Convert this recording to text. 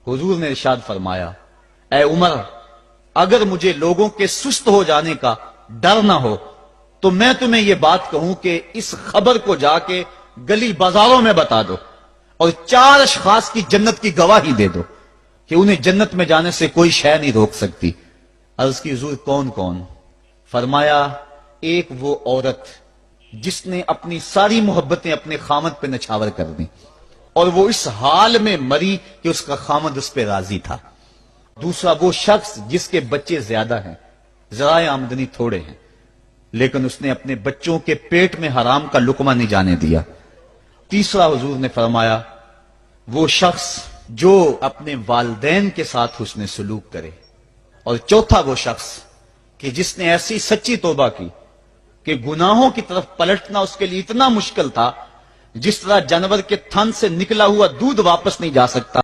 हुजूर ने इरशाद फरमाया, ए उमर, अगर मुझे लोगों के सुस्त हो जाने का डर ना हो तो मैं तुम्हें यह बात कहूं कि इस खबर को जाके गली बाजारों में बता दो और 4 अशखास की जन्नत की गवाही दे दो कि उन्हें जन्नत में जाने से कोई शय नहीं रोक सकती। अर्ज की हुजूर कौन कौन? फरमाया, एक वो औरत जिसने अपनी सारी मोहब्बतें अपने खामद पे नछावर कर दी और वो इस हाल में मरी कि उसका खामद उस पर राजी था। दूसरा वो शख्स जिसके बच्चे ज्यादा हैं, जराए आमदनी थोड़े हैं, लेकिन उसने अपने बच्चों के पेट में हराम का लुकमा नहीं जाने दिया। तीसरा हुजूर ने फरमाया, वो शख्स जो अपने वालिदैन के साथ हुस्न सलूक करे। और चौथा वो शख्स कि जिसने ऐसी सच्ची तौबा की कि गुनाहों की तरफ पलटना उसके लिए इतना मुश्किल था जिस तरह जानवर के थन से निकला हुआ दूध वापस नहीं जा सकता।